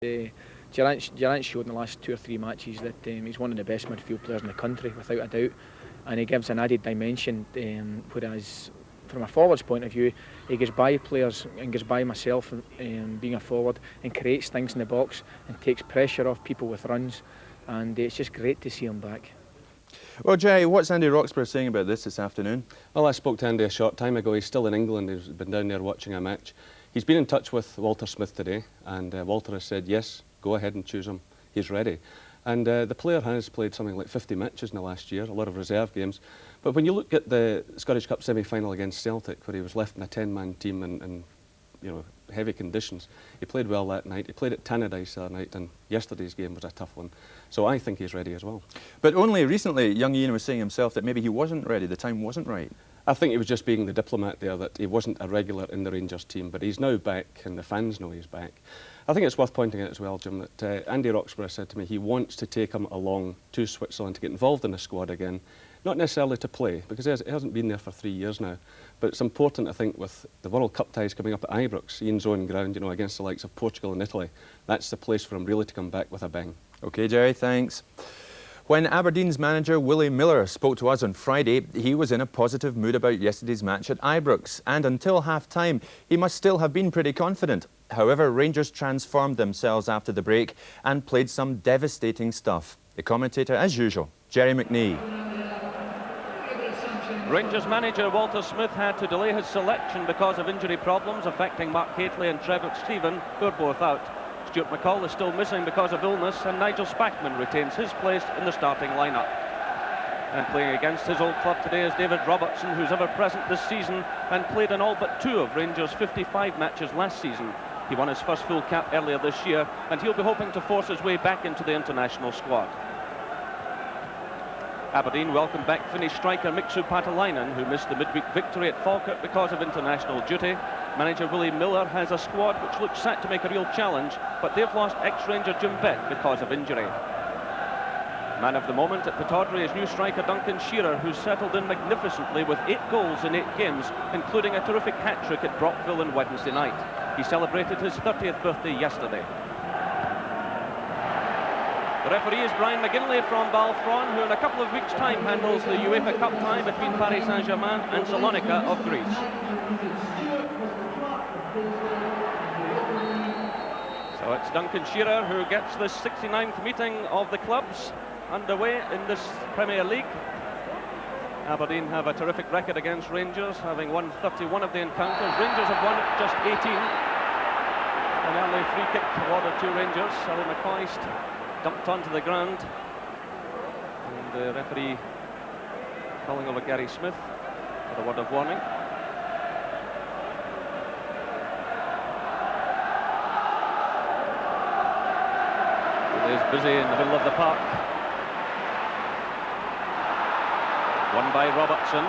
Durant showed in the last 2 or 3 matches that he's one of the best midfield players in the country, without a doubt, and he gives an added dimension, whereas from a forward's point of view, he gets by players and gets by myself being a forward, and creates things in the box and takes pressure off people with runs, and it's just great to see him back. Well, Jerry, what's Andy Roxburgh saying about this afternoon? Well, I spoke to Andy a short time ago. He's still in England. He's been down there watching a match. He's been in touch with Walter Smith today, and Walter has said, yes, go ahead and choose him. He's ready. And the player has played something like 50 matches in the last year, a lot of reserve games. But when you look at the Scottish Cup semi-final against Celtic, where he was left in a 10-man team in heavy conditions, he played well that night. He played at Tannadice that night, and yesterday's game was a tough one. So I think he's ready as well. But only recently, young Ian was saying himself that maybe he wasn't ready, the time wasn't right. I think he was just being the diplomat there, that he wasn't a regular in the Rangers team, but he's now back, and the fans know he's back. I think it's worth pointing out as well, Jim, that Andy Roxburgh said to me he wants to take him along to Switzerland to get involved in the squad again. Not necessarily to play, because he hasn't been there for 3 years now. But it's important, I think, with the World Cup ties coming up at Ibrox, Ian's own ground, you know, against the likes of Portugal and Italy. That's the place for him really to come back with a bang. OK, Jerry, thanks. When Aberdeen's manager Willie Miller spoke to us on Friday, he was in a positive mood about yesterday's match at Ibrox, and until half-time, he must still have been pretty confident. However, Rangers transformed themselves after the break and played some devastating stuff. The commentator, as usual, Jerry McNee. Rangers manager Walter Smith had to delay his selection because of injury problems affecting Mark Hateley and Trevor Stephen, who are both out. Stuart McCall is still missing because of illness, and Nigel Spackman retains his place in the starting lineup. And playing against his old club today is David Robertson, who's ever present this season and played in all but 2 of Rangers' 55 matches last season. He won his first full cap earlier this year, and he'll be hoping to force his way back into the international squad. Aberdeen welcomed back Finnish striker Miksu Patalainen, who missed the midweek victory at Falkirk because of international duty. Manager Willie Miller has a squad which looks set to make a real challenge, but they've lost ex-Ranger Jim Bett because of injury. Man of the moment at Pittodrie is new striker Duncan Shearer, who's settled in magnificently with 8 goals in 8 games, including a terrific hat-trick at Brockville on Wednesday night. He celebrated his 30th birthday yesterday. The referee is Brian McGinley from Balfron, who in a couple of weeks' time handles the UEFA Cup tie between Paris Saint-Germain and Salonika of Greece. So it's Duncan Shearer who gets the 69th meeting of the clubs underway in this Premier League. Aberdeen have a terrific record against Rangers, having won 31 of the encounters. Rangers have won just 18. An early free kick awarded to Rangers. Sally McCoist dumped onto the ground, and the referee calling over Gary Smith with a word of warning. It is busy in the middle of the park. Won by Robertson.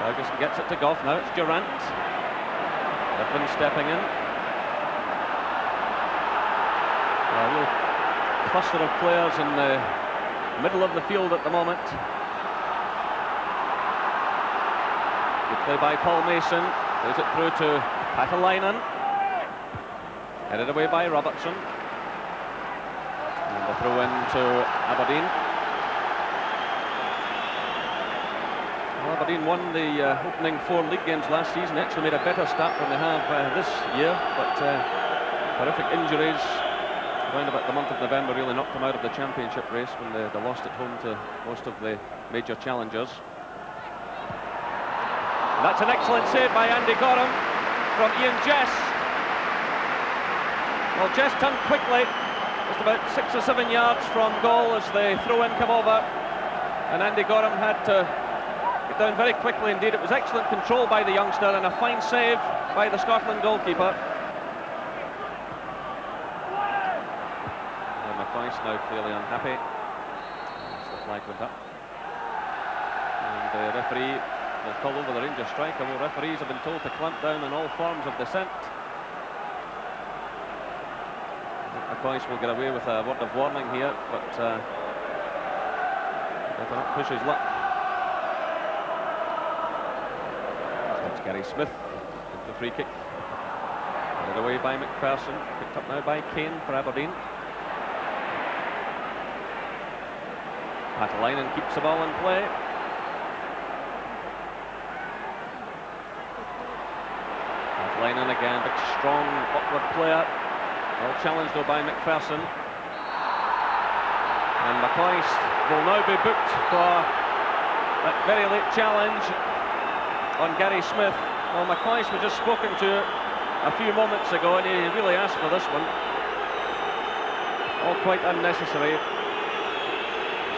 Ferguson gets it to Goff. Now it's Durant. Griffin stepping in. A real cluster of players in the middle of the field at the moment. Good play by Paul Mason. Plays it through to Patalainen. Headed away by Robertson. And the throw in to Aberdeen. Well, Aberdeen won the opening 4 league games last season. Actually made a better start than they have this year, but horrific injuries around about the month of November really knocked them out of the championship race when they lost at home to most of the major challengers. And that's an excellent save by Andy Gorham from Ian Jess. Well, Jess turned quickly, just about 6 or 7 yards from goal as the throw-in came over, and Andy Gorham had to get down very quickly indeed. It was excellent control by the youngster and a fine save by the Scotland goalkeeper. Now clearly unhappy as the flag went up, and the referee will call over the Rangers striker. Well, referees have been told to clamp down on all forms of dissent. McCoist will get away with a word of warning here, but better not push his luck. So it's Gary Smith with the free kick. Headed away by McPherson, picked up now by Kane for Aberdeen. Patalainen keeps the ball in play. Patalainen again, big strong upward player. Well challenged though by McPherson. And McCoist will now be booked for that very late challenge on Gary Smith. Well, McCoist was just spoken to a few moments ago and he really asked for this one. All quite unnecessary,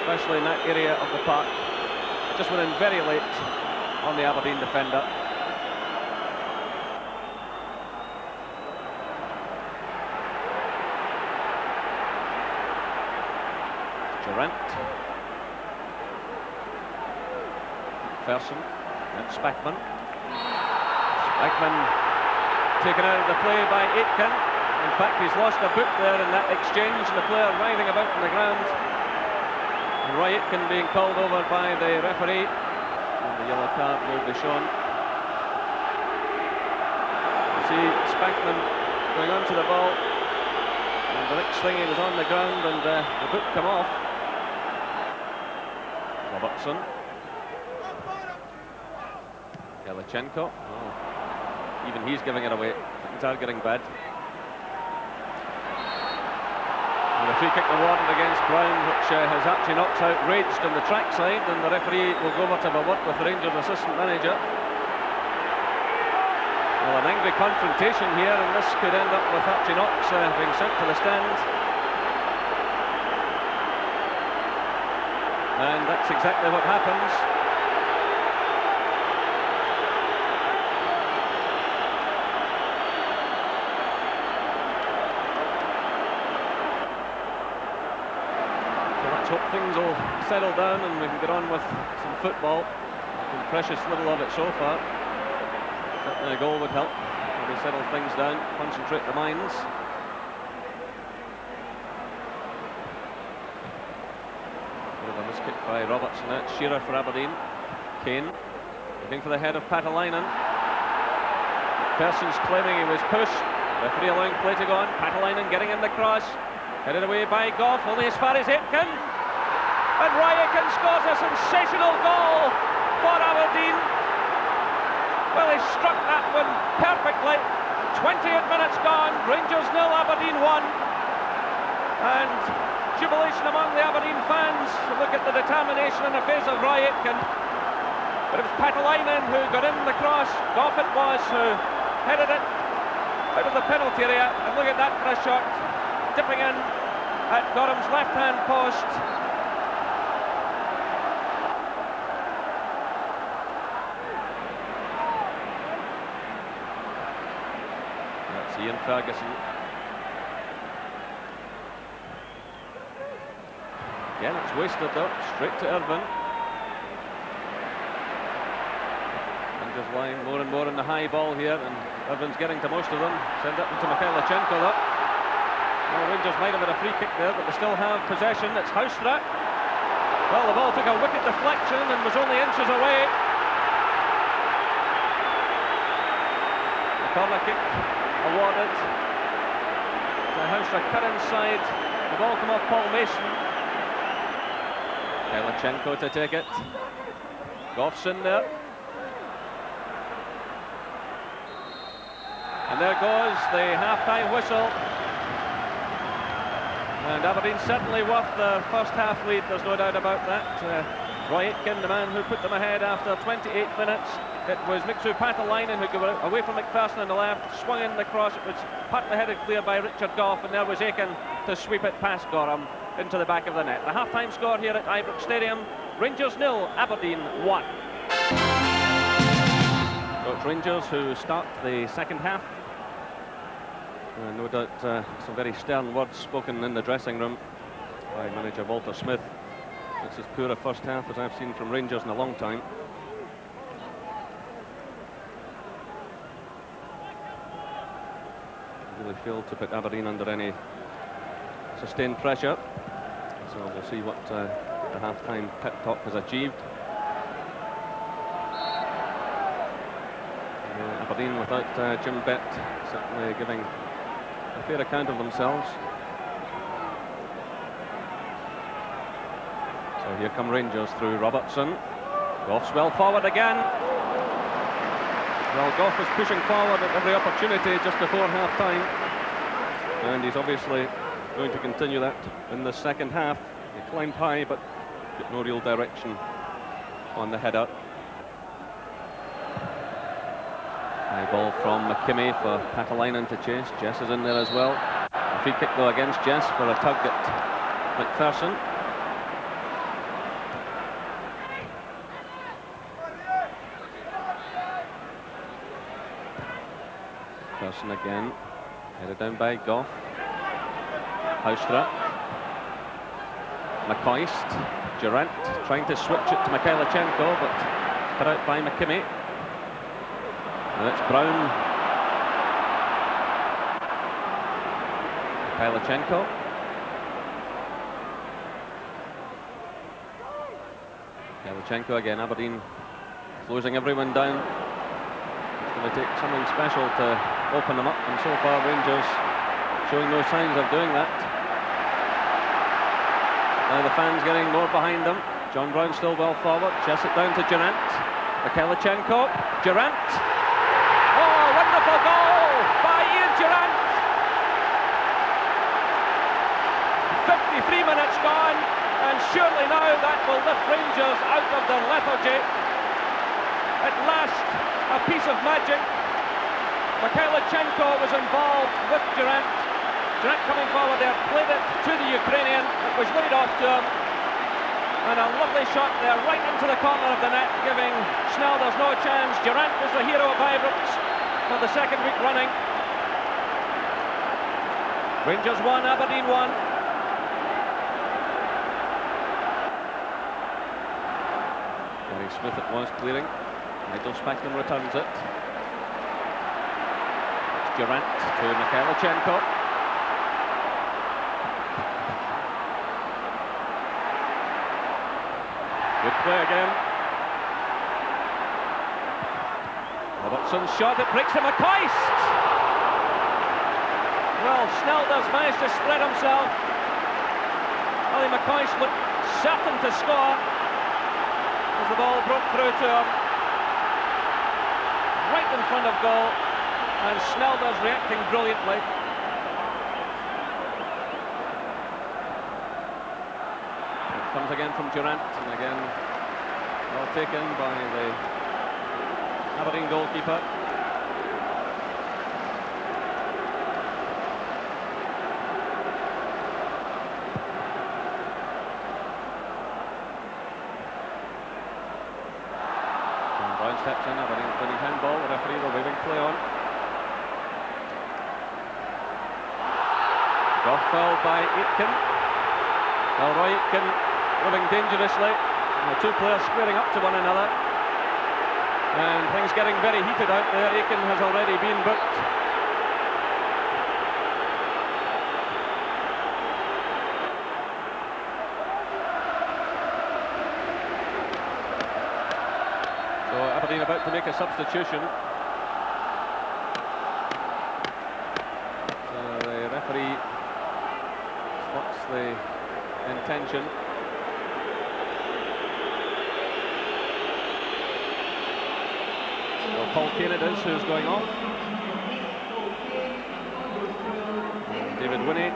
especially in that area of the park. Just went in very late on the Aberdeen defender. Durant. McPherson. And Spackman. Spackman taken out of the play by Aitken. In fact, he's lost a boot there in that exchange, and the player writhing about on the ground. And Roy Aitken being called over by the referee. And the yellow card will be shown. You see Spackman going onto the ball. And the next thing he was on the ground and the boot come off. Robertson. Galichenko. Oh, even he's giving it away. McIntyre getting bad. And the free kick awarded against Brown, which has actually knocked outraged on the track side, and the referee will go over to have a word with the Rangers assistant manager. Well, an angry confrontation here, and this could end up with Archie Knox being sent to the stand. And that's exactly what happens. So let's hope things will settle down and we can get on with some football. Been precious little of it so far. Certainly a goal would help. Maybe settle things down, concentrate the minds. Kick by Robertson out, Shearer for Aberdeen. Kane looking for the head of Patalainen. Persons claiming he was pushed. Referee allowing play to go on. Patalainen getting in the cross. Headed away by Goff, only as far as Aitken. And Roy Aitken scores a sensational goal for Aberdeen. Well, he struck that one perfectly. 28 minutes gone. Rangers 0, Aberdeen 1. And jubilation among the Aberdeen fans. Look at the determination in the face of Roy Aitken. But it was Patalainen who got in the cross. Goff it was who headed it out of the penalty area. And look at that for a shot. Dipping in at Gorham's left-hand post. That's Ian Ferguson. Again, it's wasted though, straight to Irvine. And just lying more and more in the high ball here, and Irvine's getting to most of them. Send it into Mikhailichenko though. Well, Rangers might have had a free kick there, but they still have possession. It's Houstra. Well, the ball took a wicked deflection and was only inches away. The corner kick awarded to Houstra, cut inside. The ball come off Paul Mason. Galichenko to take it. Goff's in there. And there goes the half-time whistle. And Aberdeen certainly worth the first half lead, there's no doubt about that. Roy Aitken, the man who put them ahead after 28 minutes. It was Mixu Patalainen who got away from McPherson on the left, swung in the cross. It was partly headed clear by Richard Goff, and there was Aitken to sweep it past Gorham into the back of the net. The half-time score here at Ibrox Stadium, Rangers 0, Aberdeen 1. So it's Rangers who start the second half. No doubt some very stern words spoken in the dressing room by manager Walter Smith. It's as poor a first half as I've seen from Rangers in a long time. Really failed to put Aberdeen under any sustained pressure. So we'll see what the half-time pep talk has achieved. Aberdeen without Jim Bett certainly giving a fair account of themselves. So here come Rangers through Robertson. Goff's well forward again. Well, Goff is pushing forward at every opportunity just before half-time, and he's obviously going to continue that in the second half. He climbed high, but no real direction on the header. High ball from McKimmie for Patalainen to chase. Jess is in there as well. A free kick though against Jess for a tug at McPherson. McPherson again, headed down by Goff. Houstra. McCoist. Durant trying to switch it to Mikhailichenko, but cut out by McKimmie. That's Brown. Mikhailichenko. Mikhailichenko again. Aberdeen closing everyone down. It's going to take something special to open them up, and so far Rangers showing no signs of doing that. Now the fans getting more behind them. John Brown still well forward. Chess it down to Durant. Mikhailichenko. Durant. Oh, wonderful goal by Ian Durant. 53 minutes gone, and surely now that will lift Rangers out of their lethargy. At last, a piece of magic. Mikhailichenko was involved with Durant. Durant coming forward there, played it to the Ukrainian. It was laid off to him. And a lovely shot there, right into the corner of the net, giving Snelders no chance. Durant is the hero of Ibrox for the second week running. Rangers 1, Aberdeen 1. Gary Smith it was clearing. Nigel Spackman returns it. It's Durant to Mikhailichenko. Good play again. Robertson's shot, it breaks to McCoist. Well, Snelders managed to spread himself. Ali McCoist looked certain to score as the ball broke through to him. Right in front of goal, and Snelders reacting brilliantly. Comes again from Durant, and again well taken by the Aberdeen goalkeeper. John Brown steps in, Aberdeen winning handball, the referee will waving play on. Goff fouled by Aitken. Well, Roy Aitken moving dangerously, and the two players squaring up to one another, and things getting very heated out there. Aitken has already been booked. So Aberdeen about to make a substitution. So the referee spots the intention. So Paul Kane it is who's going off. David Winnie,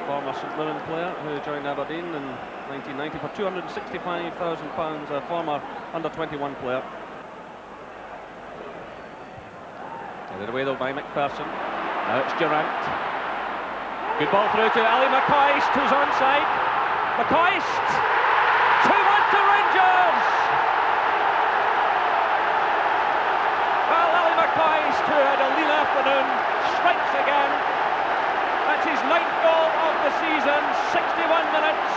former St Mirren player who joined Aberdeen in 1990 for £265,000, a former under-21 player. Headed away though by McPherson. Now it's Durant. Good ball through to Ali McCoist, who's onside. McCoist! 2-1 to Rangers! Well, Ali McCoist, who had a lean afternoon, strikes again. That's his 9th goal of the season, 61 minutes.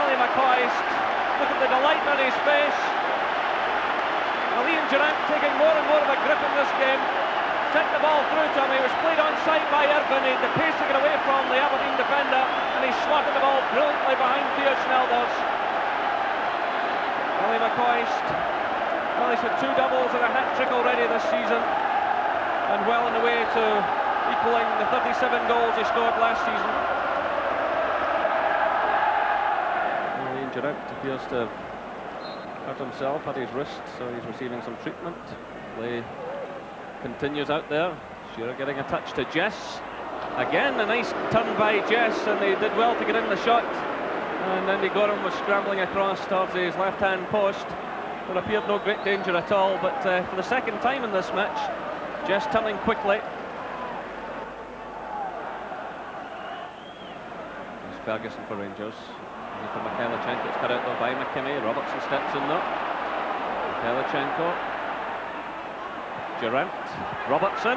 Ali McCoist, look at the delight on his face. Ian Durant taking more and more of a grip in this game. Sent the ball through to him, he was played on side by Irvin, he had the pace to get away from the Aberdeen defender, and he slotted the ball brilliantly behind Theo Snelders. Ali McCoist, Well, he's had 2 doubles and a hat-trick already this season, and well on the way to equalling the 37 goals he scored last season. Well, Ian Durant appears to have hurt himself, had his wrist, so he's receiving some treatment. Play continues out there. Shearer getting a touch to Jess. Again, a nice turn by Jess, and they did well to get in the shot. And Andy Gorham was scrambling across towards his left-hand post. There appeared no great danger at all, but for the second time in this match, Jess turning quickly. There's Ferguson for Rangers. And for Mikhailichenko, it's cut out though by McKimmie. Robertson steps in though. Mikhailichenko. Durant. Robertson.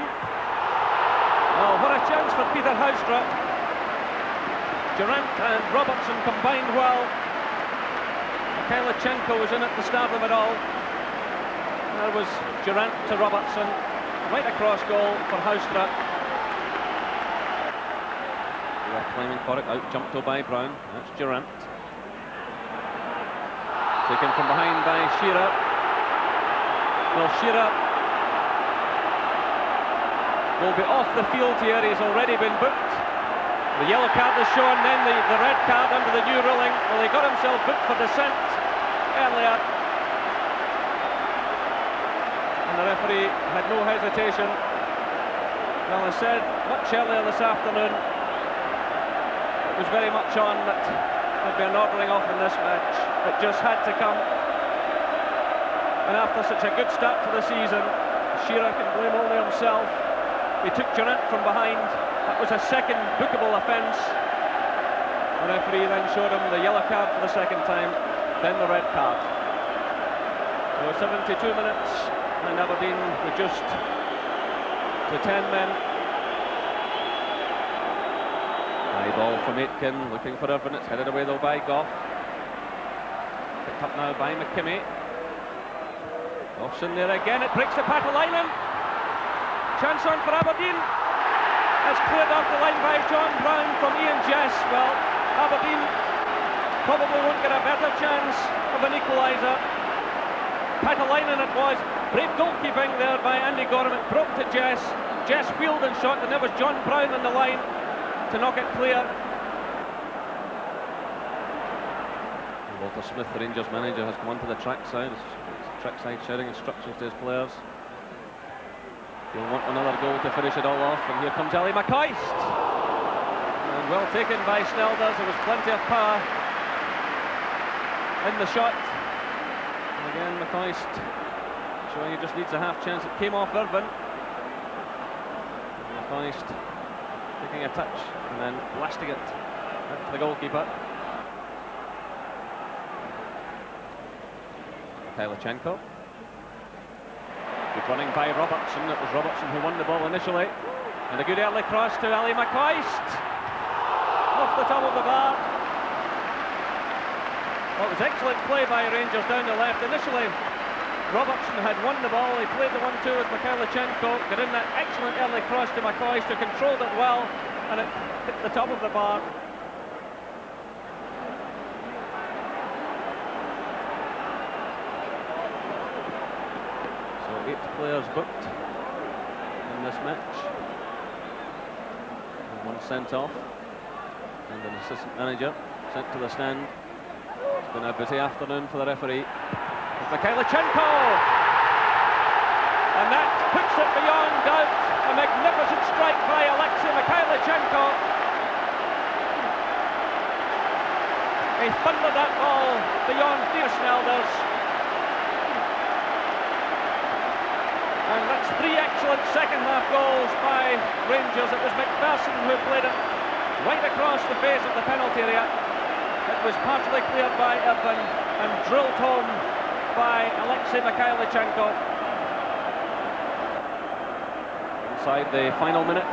Oh, what a chance for Peter Haustra. Durant and Robertson combined well. Mikhailichenko was in at the start of it all. There was Durant to Robertson, right across goal for Haustra. They were claiming for it, out jumped to by Brown. That's Durant. Taken from behind by Shearer. Well, Shearer will be off the field here. He's already been booked. The yellow card is shown, then the red card under the new ruling. Well, he got himself booked for dissent earlier, and the referee had no hesitation. Well, I said much earlier this afternoon, it was very much on that there'd be an ordering off in this match. It just had to come, and after such a good start to the season, Shearer can blame only himself. He took Durant from behind. That was a second bookable offence. The referee then showed him the yellow card for the second time, then the red card. So 72 minutes, and Aberdeen reduced to 10 men. High ball from Aitken, looking for Irvine. It's headed away though by Goff. Picked up now by McKimmie. Goff's in there again. It breaks the Patalainen. Chance on for Aberdeen. That's cleared off the line by John Brown from Ian Jess. Well, Aberdeen probably won't get a better chance of an equaliser. Patalainen it was. Brave goalkeeping there by Andy Gorham. It broke to Jess. Jess wheeled and shot, and there was John Brown on the line to knock it clear. Walter Smith, the Rangers manager, has come onto the trackside. Trackside shouting instructions to his players. He'll want another goal to finish it all off, and here comes Ali McCoist. And well taken by Snelders. There was plenty of power in the shot. And again, McCoist showing he just needs a half chance. It came off Irvine. And McCoist taking a touch and then blasting it out to the goalkeeper. Mikhailichenko. Good running by Robertson. It was Robertson who won the ball initially. And a good early cross to Ali McCoist. Off the top of the bar. Well, it was excellent play by Rangers down the left. Initially, Robertson had won the ball. He played the 1-2 with Mikhailichenko. Got in that excellent early cross to McCoist, who controlled it well, and it hit the top of the bar. So 8 players booked in this match. And 1 sent off. And an assistant manager sent to the stand. It's been a busy afternoon for the referee. It's Mikhailichenko! And that puts it beyond doubt. A magnificent strike by Alexei Mikhailichenko. He thundered that ball beyond Snelders. And that's 3 excellent second half goals by Rangers. It was McPherson who played it right across the face of the penalty area. It was partially cleared by Irvine and drilled home by Alexei Mikhailichenko. Inside the final minute.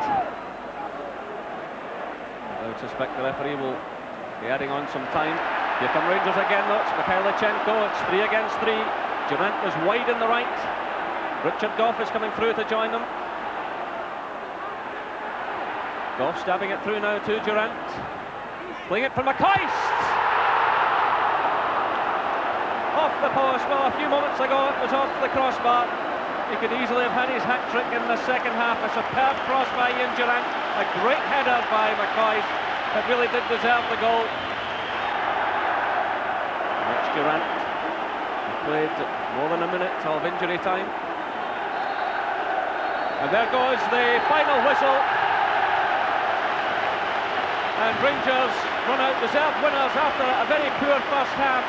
I would suspect the referee will be adding on some time. Here come Rangers again though. It's Mikhailichenko. It's 3 against 3. Durant is wide in the right. Richard Goff is coming through to join them. Goff stabbing it through now to Durant. Playing it for McCoist. Off the post. Well, a few moments ago it was off the crossbar. He could easily have had his hat-trick in the second half. A superb cross by Ian Durant, a great header by McCoy that really did deserve the goal. That's Durant. He played more than a minute of injury time. And there goes the final whistle. And Rangers run out deserved winners after a very poor first half,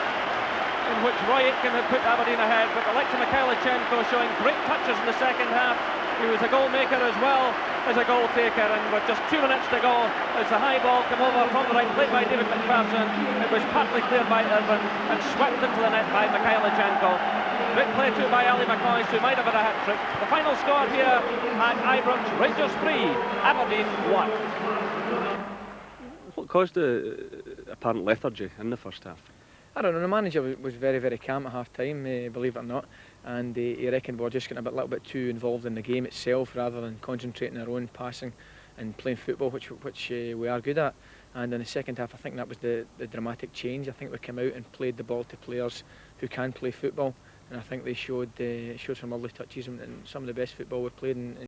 in which Roy Aitken had put Aberdeen ahead, but Alexei Mikhailichenko showing great touches in the second half. He was a goal maker as well as a goal taker, and with just 2 minutes to go, as the high ball came over from the right, played by David McPherson, it was partly cleared by Irvin and swept into the net by Mikhailichenko. Great play too by Ali McCoy, who might have had a hat-trick. The final score here at Ibrox: Rangers 3, Aberdeen 1. What caused the apparent lethargy in the first half? I don't know, the manager was very, very calm at half-time, believe it or not, and he reckoned we were just getting a little bit too involved in the game itself rather than concentrating on our own passing and playing football, which we are good at. And in the second half, I think that was the dramatic change. I think we came out and played the ball to players who can play football, and I think they showed some lovely touches and some of the best football we've played in